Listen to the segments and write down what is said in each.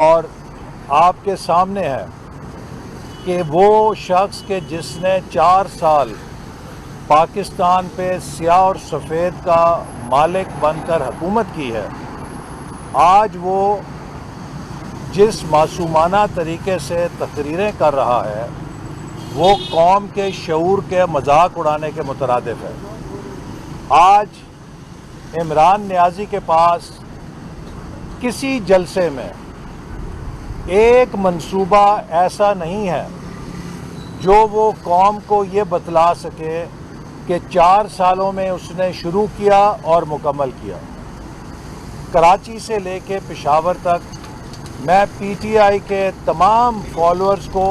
اور آپ کے سامنے ہے کہ وہ شخص کہ جس نے 4 سال پاکستان پہ سیاہ اور سفید کا مالک بن کر حکومت کی ہے، آج وہ جس معصومانہ طریقے سے تقریریں کر رہا ہے وہ قوم کے شعور کے مذاق اڑانے کے مترادف ہے۔ آج عمران نیازی کے پاس کسی جلسے میں ایک منصوبہ ایسا نہیں ہے جو وہ قوم کو یہ بتلا سکے کہ 4 سالوں میں اس نے شروع کیا اور مکمل کیا۔ کراچی سے لے کے پشاور تک میں پی ٹی آئی کے تمام فالوورز کو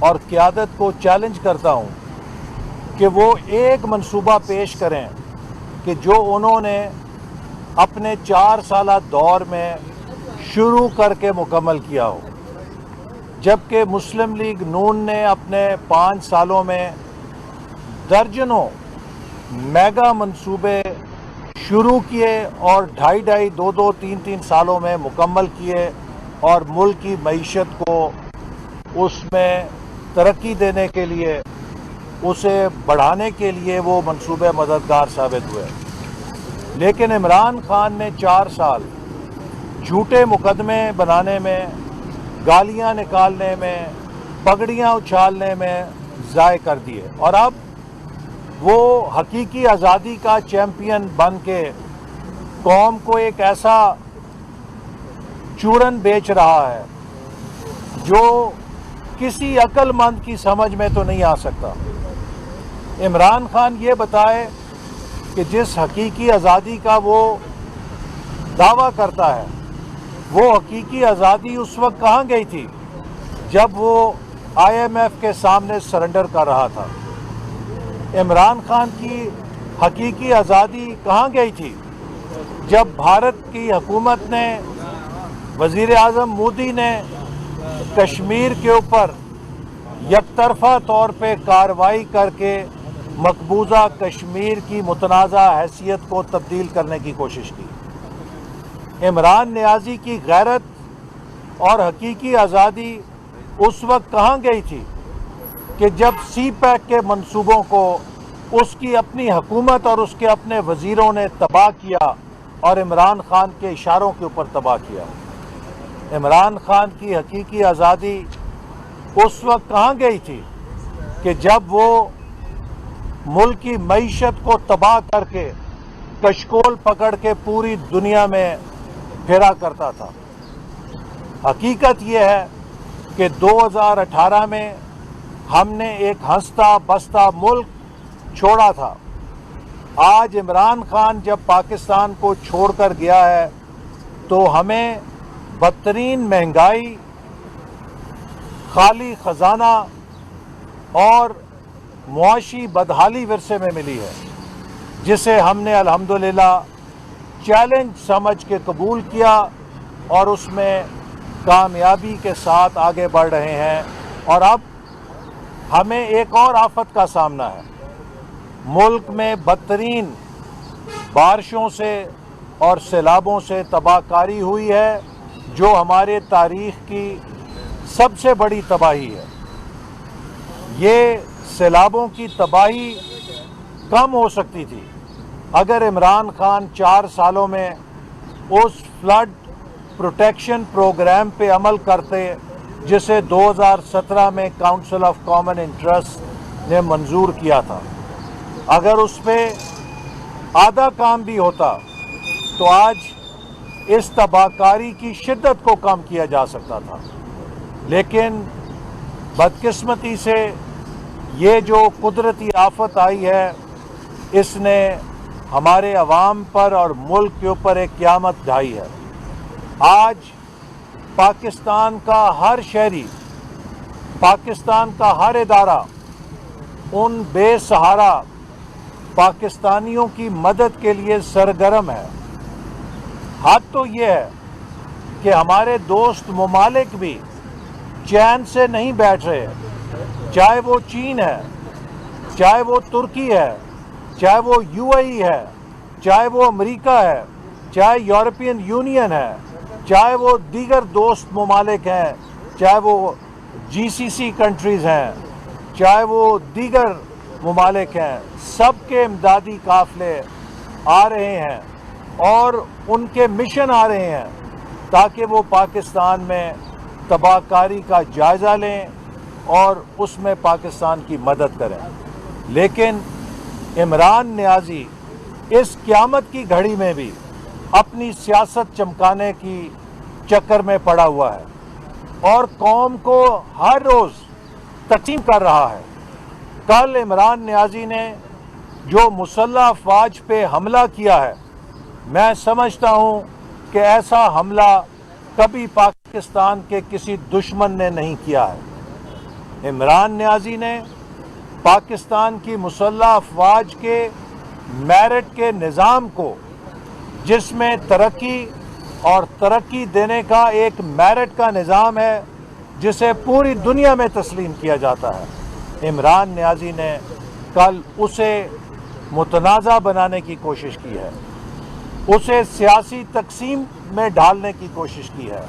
اور قیادت کو چیلنج کرتا ہوں کہ وہ ایک منصوبہ پیش کریں کہ جو انہوں نے اپنے 4 سالہ دور میں شروع کر کے مکمل کیا ہو، جبکہ مسلم لیگ نون نے اپنے 5 سالوں میں درجنوں میگا منصوبے شروع کیے اور 2.5 2 3 سالوں میں مکمل کیے اور ملک کی معیشت کو اس میں ترقی دینے کے لیے، اسے بڑھانے کے لیے وہ منصوبے مددگار ثابت ہوئے۔ لیکن عمران خان نے 4 سال جھوٹے مقدمے بنانے میں، گالیاں نکالنے میں، پگڑیاں اچھالنے میں ضائع کر دیے، اور اب وہ حقیقی آزادی کا چیمپئن بن کے قوم کو ایک ایسا چورن بیچ رہا ہے جو کسی عقل مند کی سمجھ میں تو نہیں آ سکتا۔ عمران خان یہ بتائے کہ جس حقیقی آزادی کا وہ دعویٰ کرتا ہے، وہ حقیقی آزادی اس وقت کہاں گئی تھی جب وہ آئی ایم ایف کے سامنے سرنڈر کر رہا تھا؟ عمران خان کی حقیقی آزادی کہاں گئی تھی جب بھارت کی حکومت نے، وزیر اعظم مودی نے کشمیر کے اوپر یک طرفہ طور پہ کارروائی کر کے مقبوضہ کشمیر کی متنازع حیثیت کو تبدیل کرنے کی کوشش کی؟ عمران نیازی کی غیرت اور حقیقی آزادی اس وقت کہاں گئی تھی کہ جب سی پیک کے منصوبوں کو اس کی اپنی حکومت اور اس کے اپنے وزیروں نے تباہ کیا اور عمران خان کے اشاروں کے اوپر تباہ کیا؟ عمران خان کی حقیقی آزادی اس وقت کہاں گئی تھی کہ جب وہ ملک کی معیشت کو تباہ کر کے کشکول پکڑ کے پوری دنیا میں پھیرا کرتا تھا؟ حقیقت یہ ہے کہ 2018 میں ہم نے ایک ہنستا بستا ملک چھوڑا تھا۔ آج عمران خان جب پاکستان کو چھوڑ کر گیا ہے تو ہمیں بدترین مہنگائی، خالی خزانہ اور معاشی بدحالی ورثے میں ملی ہے، جسے ہم نے الحمدللہ چیلنج سمجھ کے قبول کیا اور اس میں کامیابی کے ساتھ آگے بڑھ رہے ہیں۔ اور اب ہمیں ایک اور آفت کا سامنا ہے۔ ملک میں بدترین بارشوں سے اور سیلابوں سے تباہ کاری ہوئی ہے، جو ہمارے تاریخ کی سب سے بڑی تباہی ہے۔ یہ سیلابوں کی تباہی کم ہو سکتی تھی اگر عمران خان 4 سالوں میں اس فلڈ پروٹیکشن پروگرام پہ عمل کرتے جسے 2017 میں کاؤنسل آف کامن انٹرسٹ نے منظور کیا تھا۔ اگر اس پہ آدھا کام بھی ہوتا تو آج اس تباہ کاری کی شدت کو کم کیا جا سکتا تھا، لیکن بدقسمتی سے یہ جو قدرتی آفت آئی ہے، اس نے ہمارے عوام پر اور ملک کے اوپر ایک قیامت ڈھائی ہے۔ آج پاکستان کا ہر شہری، پاکستان کا ہر ادارہ ان بے سہارا پاکستانیوں کی مدد کے لیے سرگرم ہے۔ حد تو یہ ہے کہ ہمارے دوست ممالک بھی چین سے نہیں بیٹھ رہے، چاہے وہ چین ہے، چاہے وہ ترکی ہے، چاہے وہ یو اے ای ہے، چاہے وہ امریکہ ہے، چاہے یورپین یونین ہے، چاہے وہ دیگر دوست ممالک ہیں، چاہے وہ GCC کنٹریز ہیں، چاہے وہ دیگر ممالک ہیں، سب کے امدادی قافلے آ رہے ہیں اور ان کے مشن آ رہے ہیں تاکہ وہ پاکستان میں تباہ کاری کا جائزہ لیں اور اس میں پاکستان کی مدد کریں۔ لیکن عمران نیازی اس قیامت کی گھڑی میں بھی اپنی سیاست چمکانے کی چکر میں پڑا ہوا ہے اور قوم کو ہر روز تقسیم کر رہا ہے۔ کل عمران نیازی نے جو مسلح افواج پہ حملہ کیا ہے، میں سمجھتا ہوں کہ ایسا حملہ کبھی پاکستان کے کسی دشمن نے نہیں کیا ہے۔ عمران نیازی نے پاکستان کی مسلح افواج کے میرٹ کے نظام کو، جس میں ترقی اور ترقی دینے کا ایک میرٹ کا نظام ہے جسے پوری دنیا میں تسلیم کیا جاتا ہے، عمران نیازی نے کل اسے متنازع بنانے کی کوشش کی ہے، اسے سیاسی تقسیم میں ڈالنے کی کوشش کی ہے۔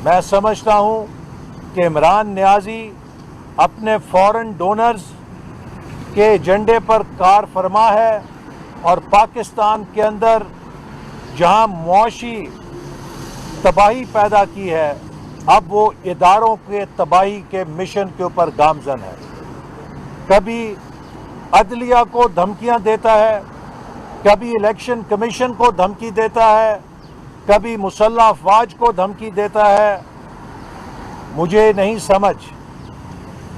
میں سمجھتا ہوں کہ عمران نیازی اپنے فورن ڈونرز کے ایجنڈے پر کار فرما ہے اور پاکستان کے اندر جہاں معاشی تباہی پیدا کی ہے، اب وہ اداروں کے تباہی کے مشن کے اوپر گامزن ہے۔ کبھی عدلیہ کو دھمکیاں دیتا ہے، کبھی الیکشن کمیشن کو دھمکی دیتا ہے، کبھی مسلح افواج کو دھمکی دیتا ہے۔ مجھے نہیں سمجھ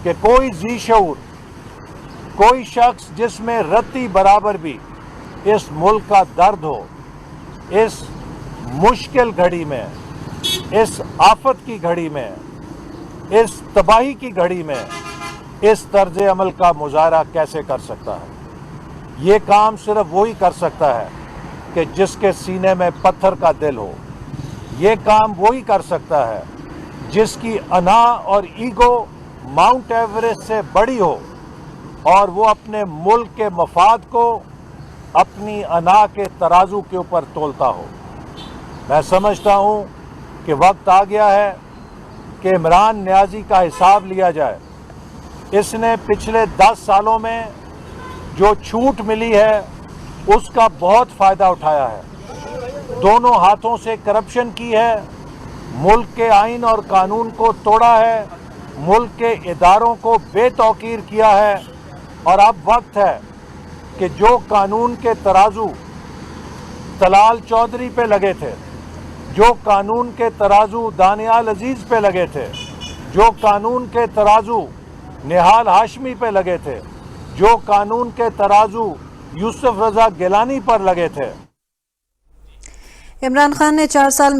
کہ کوئی ذی شعور، کوئی شخص جس میں رتی برابر بھی اس ملک کا درد ہو، اس مشکل گھڑی میں، اس آفت کی گھڑی میں، اس تباہی کی گھڑی میں اس طرز عمل کا مظاہرہ کیسے کر سکتا ہے؟ یہ کام صرف وہی کر سکتا ہے کہ جس کے سینے میں پتھر کا دل ہو۔ یہ کام وہی کر سکتا ہے جس کی انا اور ایگو ماؤنٹ ایوریسٹ سے بڑی ہو اور وہ اپنے ملک کے مفاد کو اپنی انا کے ترازو کے اوپر تولتا ہو۔ میں سمجھتا ہوں کہ وقت آ گیا ہے کہ عمران نیازی کا حساب لیا جائے۔ اس نے پچھلے 10 سالوں میں جو چھوٹ ملی ہے اس کا بہت فائدہ اٹھایا ہے، دونوں ہاتھوں سے کرپشن کی ہے، ملک کے آئین اور قانون کو توڑا ہے، ملک کے اداروں کو بے توقیر کیا ہے، اور اب وقت ہے کہ جو قانون کے ترازو طلال چودھری پہ لگے تھے، جو قانون کے ترازو دانیال عزیز پہ لگے تھے، جو قانون کے ترازو نہال ہاشمی پہ لگے تھے، جو قانون کے ترازو یوسف رضا گیلانی پر لگے تھے۔ عمران خان نے 4 سال